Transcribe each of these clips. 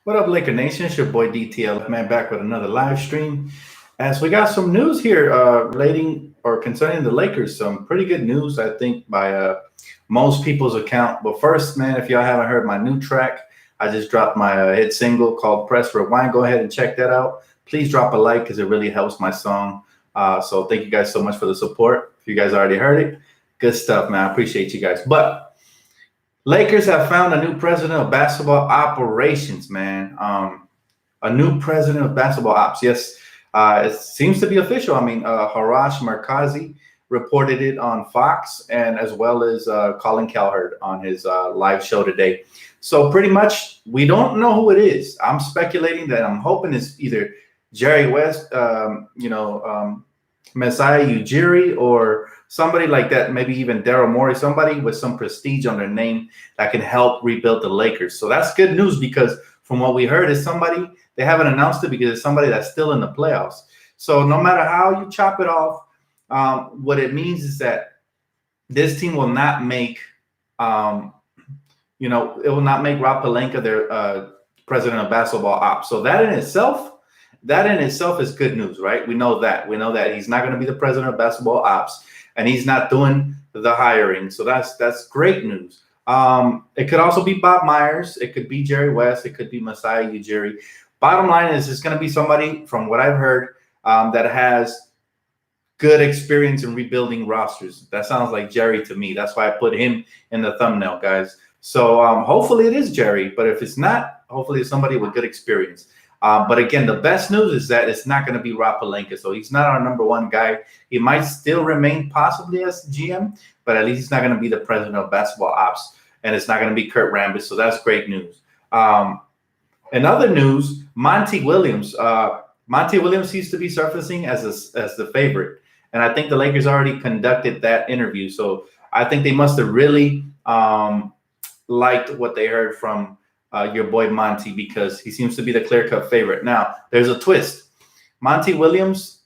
What up, Laker Nation? It's your boy DTLF, man, back with another live stream. As we got some news here relating or concerning the Lakers, some pretty good news, I think, by most people's account. But first, man, if y'all haven't heard my new track, I just dropped my hit single called Press Rewind. Go ahead and check that out. Please drop a like because it really helps my song. So thank you guys so much for the support. If you guys already heard it, good stuff, man. I appreciate you guys. But Lakers have found a new president of basketball operations, man. A new president of basketball ops. Yes, it seems to be official. I mean, Harash Markazi reported it on Fox, and as well as Colin Cowherd on his live show today. So pretty much, we don't know who it is. I'm speculating that I'm hoping it's either Jerry West, Messiah Ujiri, or somebody like that, maybe even Daryl Morey, somebody with some prestige on their name that can help rebuild the Lakers. So that's good news because from what we heard is somebody, they haven't announced it because it's somebody that's still in the playoffs. So no matter how you chop it off, what it means is that this team will not make, it will not make Rob Pelinka their president of basketball ops. So that in itself is good news, right? We know that. We know that he's not going to be the president of basketball ops, and he's not doing the hiring. So that's great news. It could also be Bob Myers. It could be Jerry West. It could be Masai Ujiri. Bottom line is it's going to be somebody, from what I've heard, that has good experience in rebuilding rosters. That sounds like Jerry to me. That's why I put him in the thumbnail, guys. So hopefully it is Jerry. But if it's not, hopefully it's somebody with good experience. But again, the best news is that it's not going to be Rob Pelinka. So he's not our number one guy. He might still remain possibly as GM, but at least he's not going to be the president of basketball ops. And it's not going to be Kurt Rambis. So that's great news. In other news, Monty Williams. Monty Williams seems to be surfacing as the favorite. And I think the Lakers already conducted that interview. So I think they must have really liked what they heard from your boy Monty, because he seems to be the clear-cut favorite. Now, there's a twist. Monty Williams,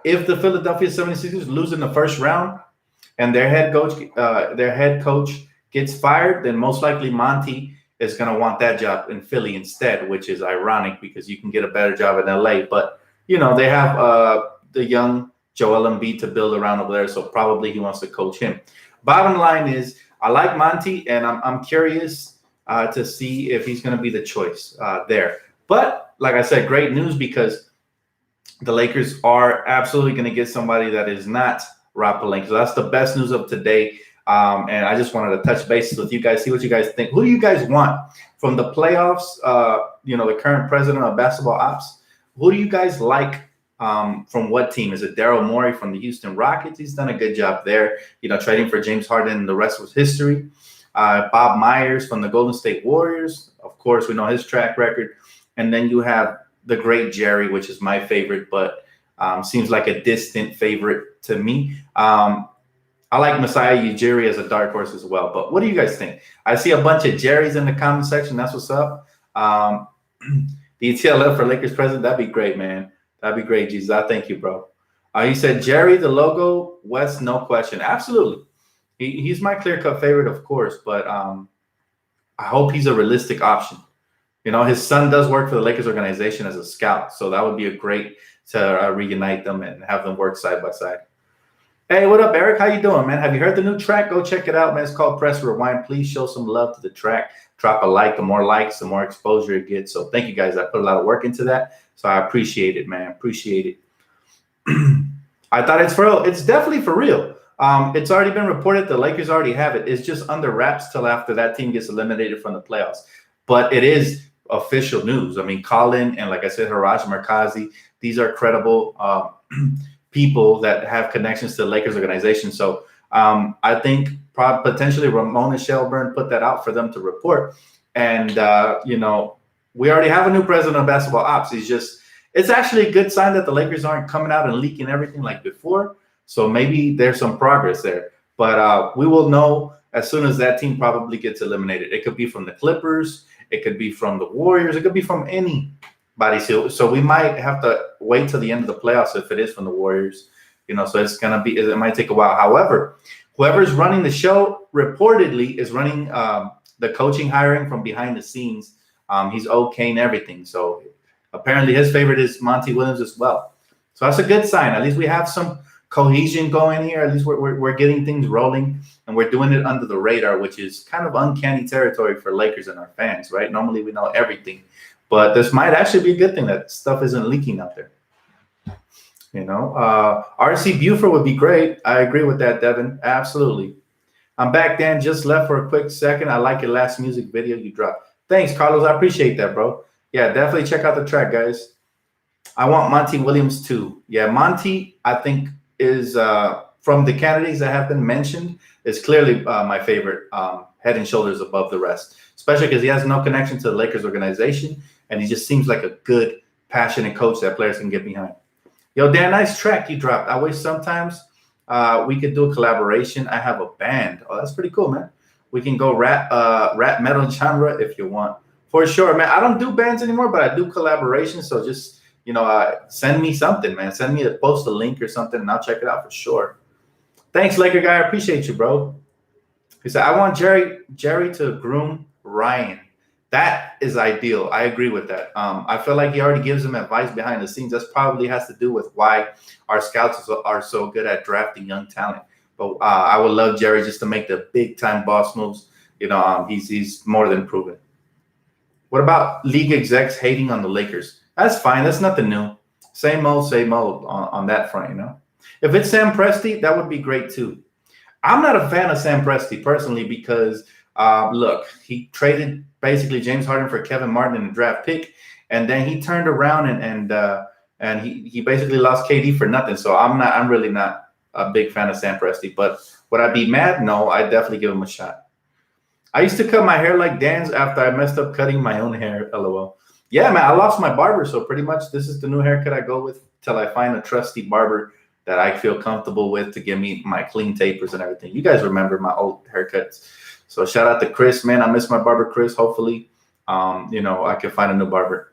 if the Philadelphia 76ers lose in the first round and their head coach gets fired, then most likely Monty is going to want that job in Philly instead, which is ironic because you can get a better job in LA. But, they have the young Joel Embiid to build around over there, so probably he wants to coach him. Bottom line is, I like Monty, and I'm curious to see if he's going to be the choice there. But like I said, great news because the Lakers are absolutely going to get somebody that is not Rob Pelinka. So that's the best news of today. And I just wanted to touch bases with you guys, see what you guys think. Who do you guys want from the playoffs? The current president of basketball ops. Who do you guys like from what team? Is it Daryl Morey from the Houston Rockets? He's done a good job there. Trading for James Harden, and the rest was history. Bob Myers from the Golden State Warriors. Of course, we know his track record. And then you have the great Jerry, which is my favorite, but seems like a distant favorite to me. I like Messiah Ujiri as a dark horse as well. But what do you guys think? I see a bunch of Jerrys in the comment section. That's what's up. DTLF for Lakers president. That'd be great, man. That'd be great, Jesus. I thank you, bro. He said Jerry, the logo, West, no question. Absolutely. He's my clear-cut favorite, of course, but I hope he's a realistic option. His son does work for the Lakers organization as a scout, so that would be a great to reunite them and have them work side by side. Hey, what up, Eric? How you doing, man? Have you heard the new track? Go check it out, man. It's called Press Rewind. Please show some love to the track. Drop a like. The more likes, the more exposure it gets. So thank you, guys. I put a lot of work into that, so I appreciate it, man. Appreciate it. I thought it's for real. It's definitely for real. It's already been reported. The Lakers already have it. It's just under wraps till after that team gets eliminated from the playoffs. But it is official news. I mean, Colin and, like I said, Harash Markazi, these are credible people that have connections to the Lakers organization. So I think potentially Ramona Shelburne put that out for them to report. And, we already have a new president of basketball ops. It's actually a good sign that the Lakers aren't coming out and leaking everything like before. So maybe there's some progress there. But we will know as soon as that team probably gets eliminated. It could be from the Clippers. It could be from the Warriors. It could be from anybody. So we might have to wait till the end of the playoffs if it is from the Warriors. So it might take a while. However, whoever's running the show reportedly is running the coaching hiring from behind the scenes He's okay and everything. So apparently his favorite is Monty Williams as well. So that's a good sign. At least we have some cohesion going here. At least we're getting things rolling, and we're doing it under the radar, which is kind of uncanny territory for Lakers and our fans, right? Normally we know everything, but this might actually be a good thing that stuff isn't leaking out there. You know, RC Buford would be great. I agree with that, Devin. Absolutely. I'm back, Dan. Just left for a quick second. I like your last music video you dropped. Thanks, Carlos. I appreciate that, bro. Yeah, definitely check out the track, guys. I want Monty Williams too. Yeah, Monty, I think, is from the candidates that have been mentioned, is clearly my favorite, head and shoulders above the rest, especially because he has no connection to the Lakers organization, and he just seems like a good, passionate coach that players can get behind. Yo, Dan, nice track you dropped. I wish sometimes we could do a collaboration. I have a band. Oh, that's pretty cool, man. We can go rap metal genre if you want. For sure, man. I don't do bands anymore, but I do collaborations. So just, you know, send me something, man. Send me post a link or something, and I'll check it out for sure. Thanks, Laker guy. I appreciate you, bro. He said, I want Jerry to groom Ryan. That is ideal. I agree with that. I feel like he already gives him advice behind the scenes. That's probably has to do with why our scouts are so good at drafting young talent. But I would love Jerry just to make the big time boss moves. You know, he's more than proven. What about league execs hating on the Lakers? That's fine. That's nothing new. Same old on that front, you know. If it's Sam Presti, that would be great too. I'm not a fan of Sam Presti personally because, look, he traded basically James Harden for Kevin Martin in the draft pick, and then he turned around and he basically lost KD for nothing. So I'm really not a big fan of Sam Presti. But would I be mad? No, I'd definitely give him a shot. I used to cut my hair like Dan's after I messed up cutting my own hair. LOL. Yeah, man, I lost my barber, so pretty much this is the new haircut I go with till I find a trusty barber that I feel comfortable with to give me my clean tapers and everything. You guys remember my old haircuts. So shout out to Chris, man. I miss my barber, Chris. Hopefully, you know, I can find a new barber.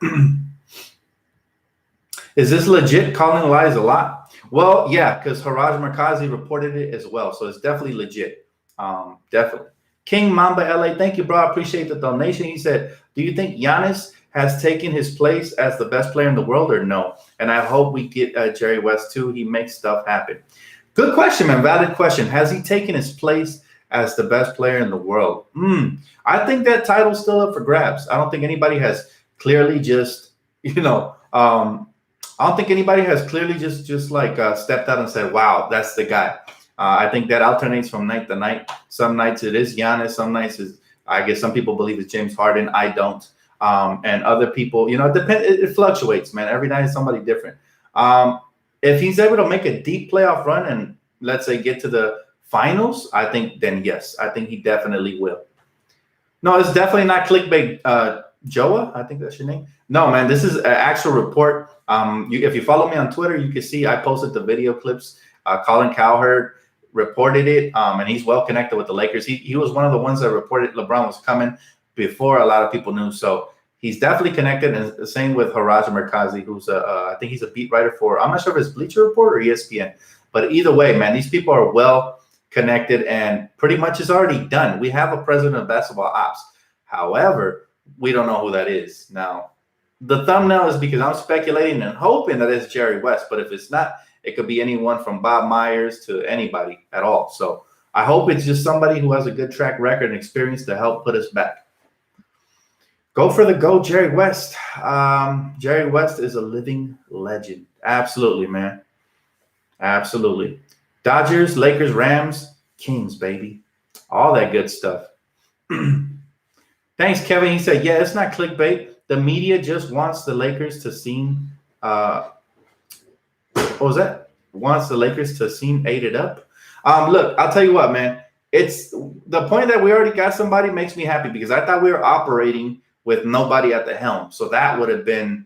Is this legit calling lies a lot? Well, yeah, because Haraj Markazi reported it as well. So it's definitely legit. Definitely. King Mamba LA, thank you, bro. I appreciate the donation. He said, do you think Giannis has taken his place as the best player in the world or no? And I hope we get Jerry West too. He makes stuff happen. Good question, man. Valid question. Has he taken his place as the best player in the world? I think that title's still up for grabs. I don't think anybody has clearly just, you know, I don't think anybody has clearly just like stepped out and said, wow, that's the guy. I think that alternates from night to night. Some nights it is Giannis. Some nights is, I guess some people believe it's James Harden. I don't. And other people, you know, it fluctuates, man. Every night is somebody different. If he's able to make a deep playoff run and let's say get to the finals, I think then yes, I think he definitely will. No, it's definitely not clickbait. Joa, I think that's your name. No, man, this is an actual report. If you follow me on Twitter, you can see I posted the video clips. Colin Cowherd reported it, and he's well connected with the Lakers. He was one of the ones that reported LeBron was coming before a lot of people knew. So he's definitely connected. And the same with Haraj Markazi, who's I think he's a beat writer for, I'm not sure if it's Bleacher Report or ESPN, but either way, man, these people are well connected and pretty much is already done. We have a president of basketball ops. However, we don't know who that is. Now, the thumbnail is because I'm speculating and hoping that it's Jerry West, but if it's not, it could be anyone from Bob Myers to anybody at all. So I hope it's just somebody who has a good track record and experience to help put us back. Go for the GOAT, Jerry West. Jerry West is a living legend. Absolutely, man. Absolutely. Dodgers, Lakers, Rams, Kings, baby. All that good stuff. Thanks, Kevin. He said, yeah, it's not clickbait. The media just wants the Lakers to seem what was that? Wants the Lakers to seem aided up. Look, I'll tell you what, man. It's the point that we already got somebody makes me happy because I thought we were operating with nobody at the helm. So that would have been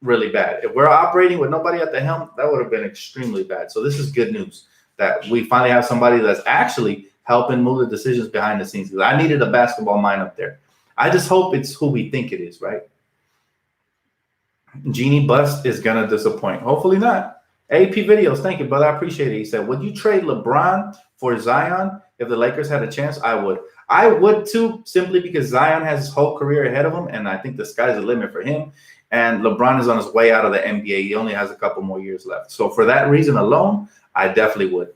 really bad. If we're operating with nobody at the helm, that would have been extremely bad. So this is good news that we finally have somebody that's actually helping move the decisions behind the scenes. Because I needed a basketball mind up there. I just hope it's who we think it is, right? Genie Bust is going to disappoint. Hopefully not. AP Videos, thank you, brother. I appreciate it. He said, would you trade LeBron for Zion if the Lakers had a chance? I would. I would too, simply because Zion has his whole career ahead of him, and I think the sky's the limit for him. And LeBron is on his way out of the NBA. He only has a couple more years left. So for that reason alone, I definitely would.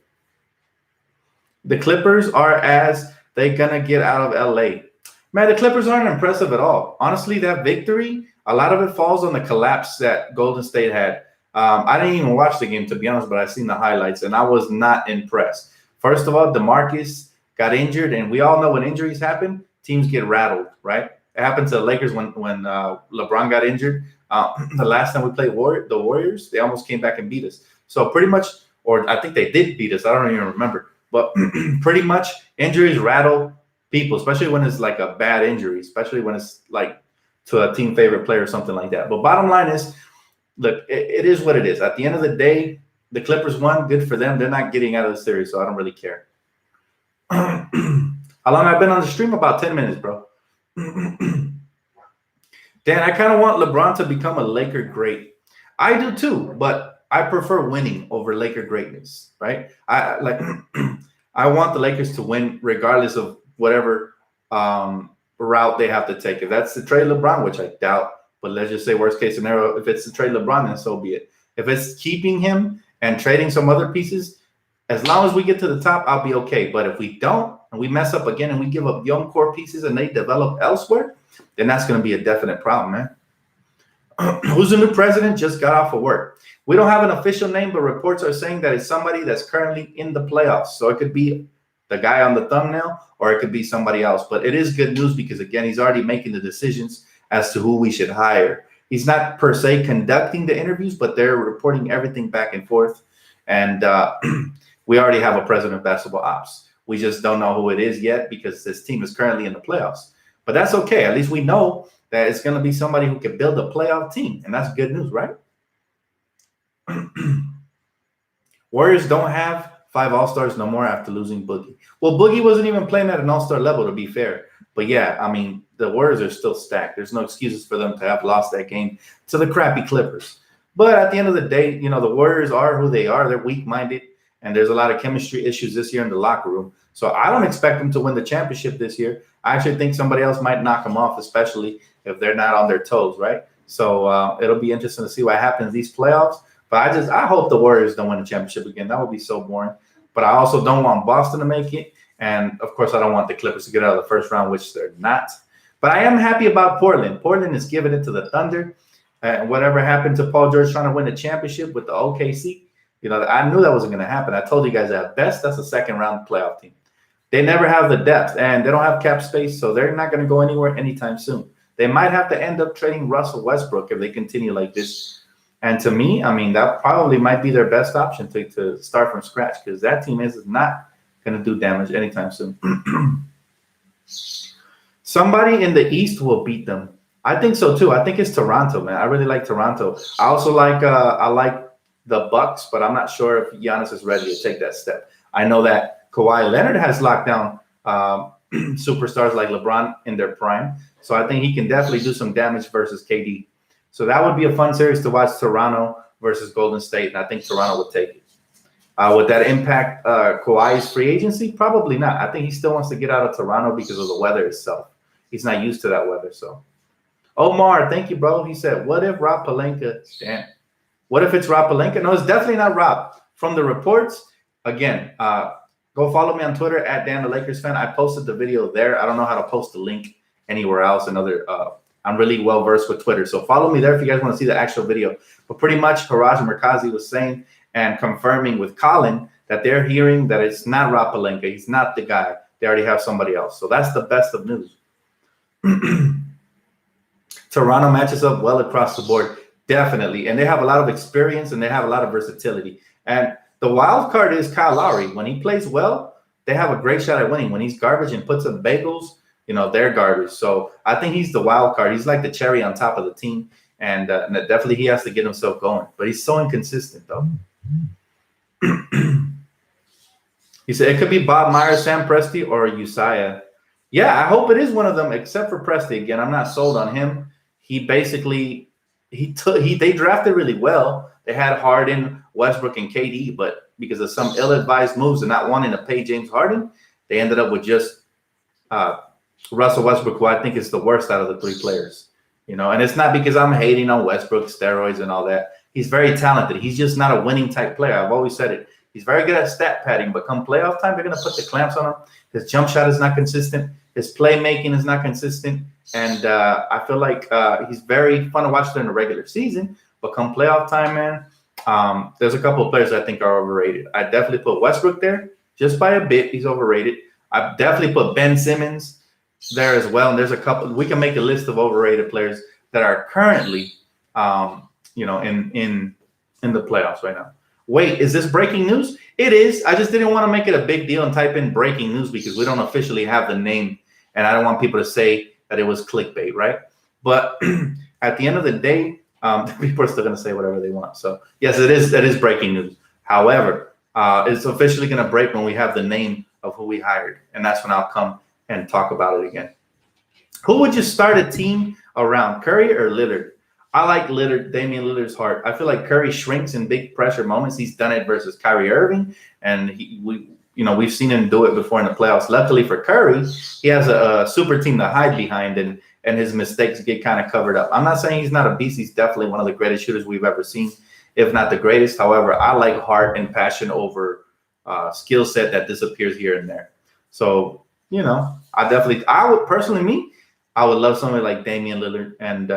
The Clippers are as they gonna get out of LA. Man, the Clippers aren't impressive at all. Honestly, that victory, a lot of it falls on the collapse that Golden State had. I didn't even watch the game, to be honest, but I seen the highlights, and I was not impressed. First of all, DeMarcus got injured, and we all know when injuries happen, teams get rattled, right? It happened to the Lakers when LeBron got injured. The last time we played the Warriors, they almost came back and beat us. So pretty much, or I think they did beat us. I don't even remember. But pretty much injuries rattle people, especially when it's like a bad injury, especially when it's like to a team favorite player or something like that. But bottom line is, look, it is what it is. At the end of the day, the Clippers won. Good for them. They're not getting out of the series, so I don't really care. How long I've been on the stream? About 10 minutes, bro. Dan, I kind of want LeBron to become a Laker great. I do too, but I prefer winning over Laker greatness, right? I want the Lakers to win regardless of whatever route they have to take. If that's to trade LeBron, which I doubt, but let's just say worst case scenario, if it's to trade LeBron, then so be it. If it's keeping him and trading some other pieces, as long as we get to the top, I'll be okay. But if we don't, and we mess up again and we give up young core pieces and they develop elsewhere, then that's going to be a definite problem, man. Who's the new president? Just got off of work. We don't have an official name, but reports are saying that it's somebody that's currently in the playoffs. So it could be the guy on the thumbnail, or it could be somebody else. But it is good news because, again, he's already making the decisions as to who we should hire. He's not per se conducting the interviews, but they're reporting everything back and forth. And we already have a president of basketball ops. We just don't know who it is yet because this team is currently in the playoffs. But that's okay. At least we know that it's going to be somebody who can build a playoff team. And that's good news, right? Warriors don't have 5 All-Stars no more after losing Boogie. Well, Boogie wasn't even playing at an All-Star level, to be fair. But yeah, I mean, the Warriors are still stacked. There's no excuses for them to have lost that game to the crappy Clippers. But at the end of the day, you know, the Warriors are who they are. They're weak-minded, and there's a lot of chemistry issues this year in the locker room. So I don't expect them to win the championship this year. I actually think somebody else might knock them off, especially if they're not on their toes, right? So it'll be interesting to see what happens these playoffs. But I hope the Warriors don't win the championship again. That would be so boring. But I also don't want Boston to make it. And, of course, I don't want the Clippers to get out of the first round, which they're not. But I am happy about Portland. Portland is giving it to the Thunder. Whatever happened to Paul George trying to win the championship with the OKC, you know, I knew that wasn't going to happen. I told you guys at best that's a second-round playoff team. They never have the depth, and they don't have cap space, so they're not going to go anywhere anytime soon. They might have to end up trading Russell Westbrook if they continue like this. And to me, I mean, that probably might be their best option to start from scratch because that team is not going to do damage anytime soon. Somebody in the East will beat them. I think so too. I think it's Toronto, man. I really like Toronto. I also like the Bucks, but I'm not sure if Giannis is ready to take that step. I know that Kawhi Leonard has locked down superstars like LeBron in their prime, so I think he can definitely do some damage versus KD. So that would be a fun series to watch, Toronto versus Golden State, and I think Toronto would take it. Would that impact Kawhi's free agency? Probably not. I think he still wants to get out of Toronto because of the weather itself. He's not used to that weather. So, Omar, thank you, bro. He said, what if Rob Pelinka? Damn. What if it's Rob Pelinka? No, it's definitely not Rob. From the reports, again, go follow me on Twitter at Dan the Lakers fan. I posted the video there. I don't know how to post the link anywhere else. I'm really well versed with Twitter, so follow me there if you guys want to see the actual video. But pretty much, Haraj Merkazi was saying and confirming with Colin that they're hearing that it's not Rob Pelinka. He's not the guy. They already have somebody else. So that's the best of news. Toronto matches up well across the board, definitely, and they have a lot of experience and they have a lot of versatility. And the wild card is Kyle Lowry. When he plays well, they have a great shot at winning. When he's garbage and puts up bagels, you know, they're garbage. So I think he's the wild card. He's like the cherry on top of the team. And definitely he has to get himself going. But he's so inconsistent, though. He said it could be Bob Myers, Sam Presti, or Usaya. Yeah, I hope it is one of them, except for Presti. Again, I'm not sold on him. He basically they drafted really well. They had Harden, Westbrook, and KD, but because of some ill-advised moves and not wanting to pay James Harden, they ended up with just Russell Westbrook, who I think is the worst out of the three players. And it's not because I'm hating on Westbrook, steroids and all that. He's very talented. He's just not a winning type player. I've always said it. He's very good at stat padding, but come playoff time, they're going to put the clamps on him. His jump shot is not consistent. His playmaking is not consistent. And I feel like he's very fun to watch during the regular season. But come playoff time, man, there's a couple of players I think are overrated. I definitely put Westbrook there just by a bit. He's overrated. I definitely put Ben Simmons there as well. And there's a couple. We can make a list of overrated players that are currently, in the playoffs right now. Wait, is this breaking news? It is. I just didn't want to make it a big deal and type in breaking news because we don't officially have the name, and I don't want people to say that it was clickbait, right? But at the end of the day, people are still going to say whatever they want. So yes, it is. That is breaking news. However, it's officially going to break when we have the name of who we hired, and that's when I'll come and talk about it again. Who would you start a team around, Curry or Lillard? I like Lillard, Damian Lillard's heart. I feel like Curry shrinks in big pressure moments. He's done it versus Kyrie Irving, and we've seen him do it before in the playoffs. Luckily for Curry, he has a super team to hide behind, and his mistakes get kind of covered up. I'm not saying he's not a beast. He's definitely one of the greatest shooters we've ever seen, if not the greatest. However, I like heart and passion over skill set that disappears here and there. So, I would personally, I would love somebody like Damian Lillard, and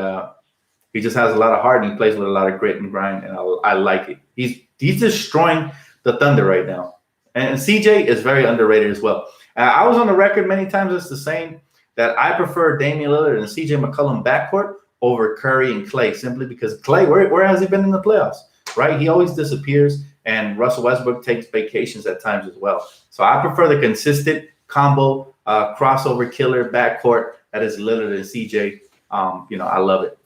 he just has a lot of heart, and he plays with a lot of grit and grind, and I like it. He's destroying the Thunder right now. And CJ is very underrated as well. I was on the record many times as the saying that I prefer Damian Lillard and CJ McCollum backcourt over Curry and Clay, simply because Clay, where has he been in the playoffs, right? He always disappears, and Russell Westbrook takes vacations at times as well. So I prefer the consistent combo, crossover killer backcourt that is Lillard and CJ. I love it.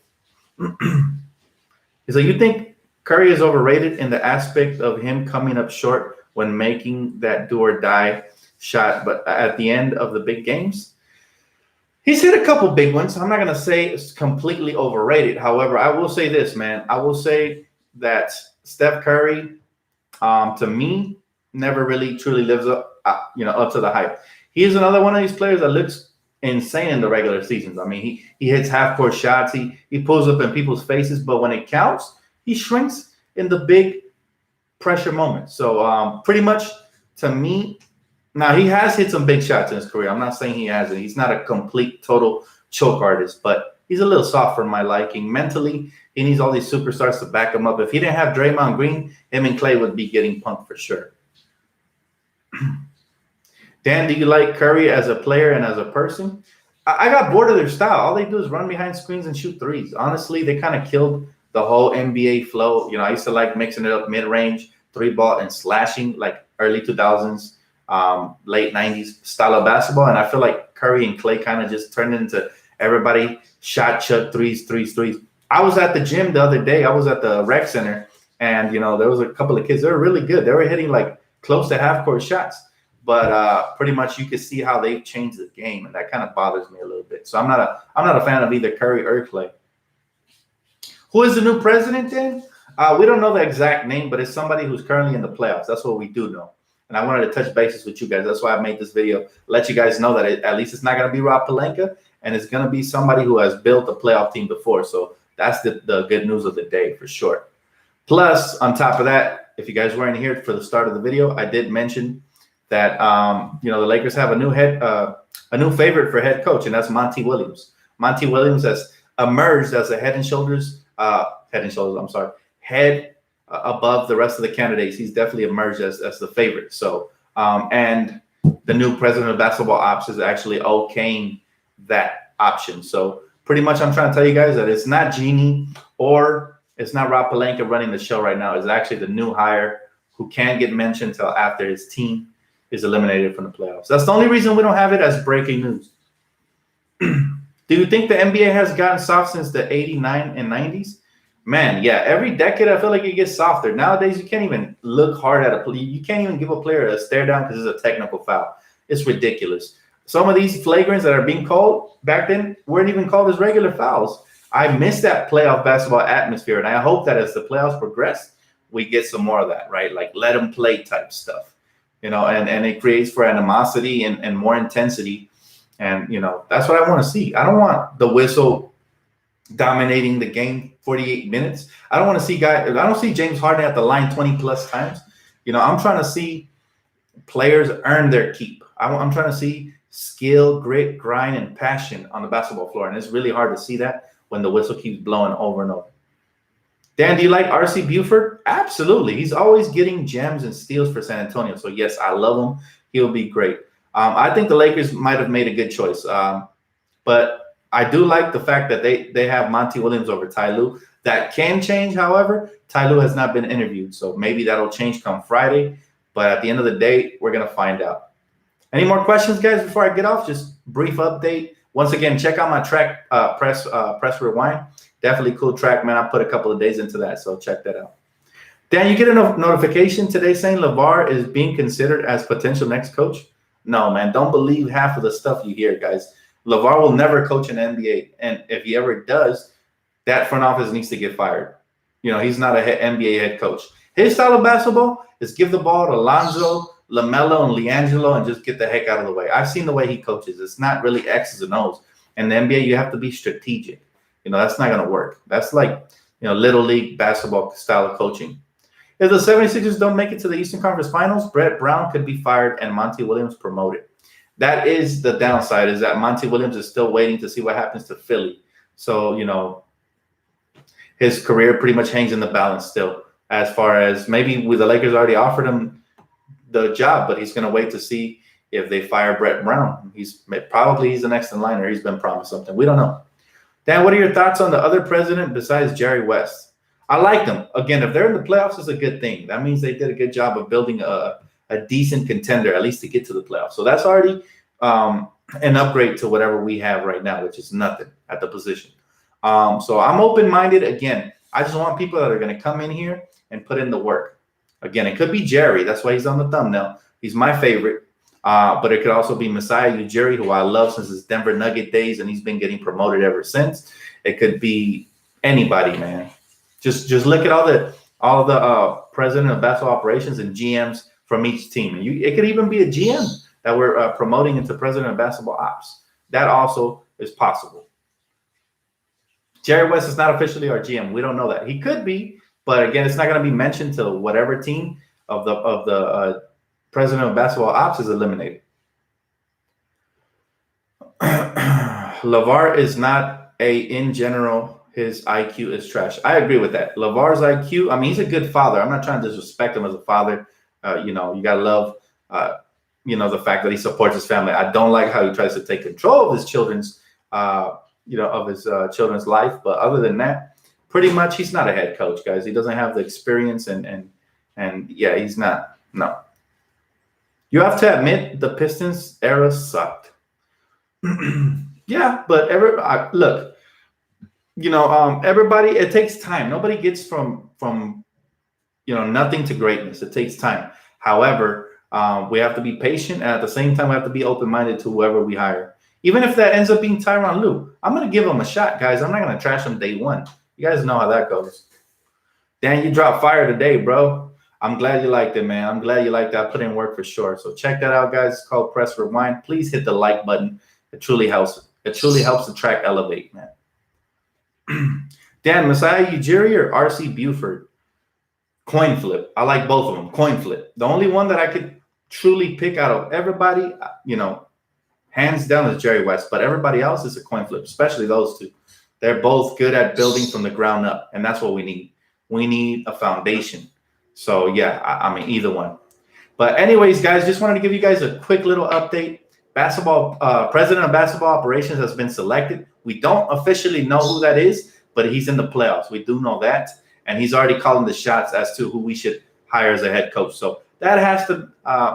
So you think Curry is overrated in the aspect of him coming up short when making that do or die shot, but at the end of the big games? He's hit a couple big ones. I'm not going to say it's completely overrated. However, I will say this, man. I will say that Steph Curry, to me, never really truly lives up to the hype. He is another one of these players that looks insane in the regular seasons. I mean, he hits half-court shots. He pulls up in people's faces, but when it counts, he shrinks in the big pressure moments. So pretty much to me, now he has hit some big shots in his career. I'm not saying he hasn't. He's not a complete, total choke artist, but he's a little soft for my liking. Mentally, he needs all these superstars to back him up. If he didn't have Draymond Green, him and Clay would be getting punked for sure. Dan, do you like Curry as a player and as a person? I got bored of their style. All they do is run behind screens and shoot threes. Honestly, they kind of killed the whole NBA flow. I used to like mixing it up mid-range, three ball, and slashing like early 2000s, late 90s style of basketball. And I feel like Curry and Clay kind of just turned into everybody shot, chuck, threes. I was at the gym the other day. I was at the rec center, and, there was a couple of kids. They were really good. They were hitting like close to half-court shots. But pretty much you can see how they've changed the game, and that kind of bothers me a little bit. So I'm not a fan of either Curry or Clay. Who is the new president then? We don't know the exact name, but it's somebody who's currently in the playoffs. That's what we do know. And I wanted to touch bases with you guys. That's why I made this video. Let you guys know that at least it's not going to be Rob Pelinka, and it's going to be somebody who has built a playoff team before. So that's the good news of the day for sure. Plus, on top of that, if you guys weren't here for the start of the video, I did mention that the Lakers have a new favorite for head coach, and that's Monty Williams. Monty Williams has emerged as a head above the rest of the candidates. He's definitely emerged as the favorite. So and the new president of basketball ops is actually okaying that option. So pretty much I'm trying to tell you guys that it's not Genie or it's not Rob Pelinka running the show right now. It's actually the new hire who can't get mentioned until after his team is eliminated from the playoffs. That's the only reason we don't have it as breaking news. Do you think the NBA has gotten soft since the 89 and 90s? Man, yeah, every decade I feel like it gets softer. Nowadays, you can't even look hard at a player. You can't even give a player a stare down because it's a technical foul. It's ridiculous. Some of these flagrants that are being called back then weren't even called as regular fouls. I miss that playoff basketball atmosphere, and I hope that as the playoffs progress, we get some more of that, right? Like let them play type stuff. And it creates for animosity and more intensity And, that's what I want to see. I don't want the whistle dominating the game 48 minutes. I don't want to see I don't see James Harden at the line 20 plus times. I'm trying to see players earn their keep. I'm trying to see skill, grit, grind, and passion on the basketball floor. And it's really hard to see that when the whistle keeps blowing over and over. Dan, do you like R.C. Buford? Absolutely. He's always getting gems and steals for San Antonio. So, yes, I love him. He'll be great. I think the Lakers might have made a good choice. But I do like the fact that they have Monty Williams over Ty Lue. That can change, however. Ty Lue has not been interviewed, so maybe that'll change come Friday. But at the end of the day, we're going to find out. Any more questions, guys, before I get off? Just brief update. Once again, check out my track, Press Rewind. Definitely cool track, man. I put a couple of days into that, so check that out. Dan, you get a notification today saying LeVar is being considered as potential next coach? No, man. Don't believe half of the stuff you hear, guys. LeVar will never coach an NBA, and if he ever does, that front office needs to get fired. He's not a NBA head coach. His style of basketball is give the ball to Lonzo, LaMelo, and LiAngelo and just get the heck out of the way. I've seen the way he coaches. It's not really X's and O's. In the NBA, you have to be strategic. That's not going to work. That's like, little league basketball style of coaching. If the 76ers don't make it to the Eastern Conference Finals, Brett Brown could be fired and Monty Williams promoted. That is the downside, is that Monty Williams is still waiting to see what happens to Philly. So, his career pretty much hangs in the balance still, as far as maybe the Lakers already offered him the job, but he's going to wait to see if they fire Brett Brown. He's the next in line, or he's been promised something. We don't know. Dan, what are your thoughts on the other president besides Jerry West? I like them. Again, if they're in the playoffs, it's a good thing. That means they did a good job of building a decent contender, at least to get to the playoffs. So that's already an upgrade to whatever we have right now, which is nothing at the position. So I'm open-minded. Again, I just want people that are going to come in here and put in the work. Again, it could be Jerry. That's why he's on the thumbnail. He's my favorite. But it could also be Masai Ujiri, who I love since his Denver Nugget days, and he's been getting promoted ever since. It could be anybody, man. Just look at all the president of basketball operations and GMs from each team. It could even be a GM that we're promoting into president of basketball ops. That also is possible. Jerry West is not officially our GM. We don't know that. He could be, but again, it's not going to be mentioned till whatever team of the president of basketball ops is eliminated. LeVar is not in general, his IQ is trash. I agree with that. LeVar's IQ, he's a good father. I'm not trying to disrespect him as a father. You got to love, the fact that he supports his family. I don't like how he tries to take control of his children's, children's life. But other than that, pretty much he's not a head coach, guys. He doesn't have the experience and yeah, he's not. No. You have to admit the Pistons era sucked. Yeah, but look, everybody, it takes time. Nobody gets from nothing to greatness. It takes time. However, we have to be patient, and at the same time, we have to be open-minded to whoever we hire. Even if that ends up being Tyronn Lue, I'm going to give him a shot, guys. I'm not going to trash him day one. You guys know how that goes. Dan, you dropped fire today, bro. I'm glad you liked it, man. I'm glad you liked that. I put in work for sure. So check that out, guys. It's called Press Rewind. Please hit the like button. It truly helps. It truly helps the track elevate, man. Dan, Masai Ujiri or R.C. Buford? Coin flip. I like both of them. Coin flip. The only one that I could truly pick out of everybody, hands down is Jerry West. But everybody else is a coin flip, especially those two. They're both good at building from the ground up, and that's what we need. We need a foundation. So, yeah, either one. But anyways, guys, just wanted to give you guys a quick little update. President of basketball operations has been selected. We don't officially know who that is, but he's in the playoffs. We do know that. And he's already calling the shots as to who we should hire as a head coach. So that has to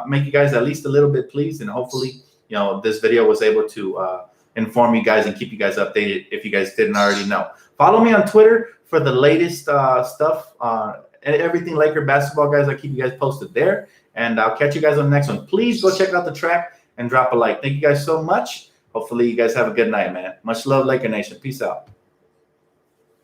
make you guys at least a little bit pleased. And hopefully, this video was able to inform you guys and keep you guys updated if you guys didn't already know. Follow me on Twitter for the latest stuff. Everything Laker basketball, guys. I'll keep you guys posted there. And I'll catch you guys on the next one. Please go check out the track and drop a like. Thank you guys so much. Hopefully you guys have a good night, man. Much love, Laker Nation. Peace out.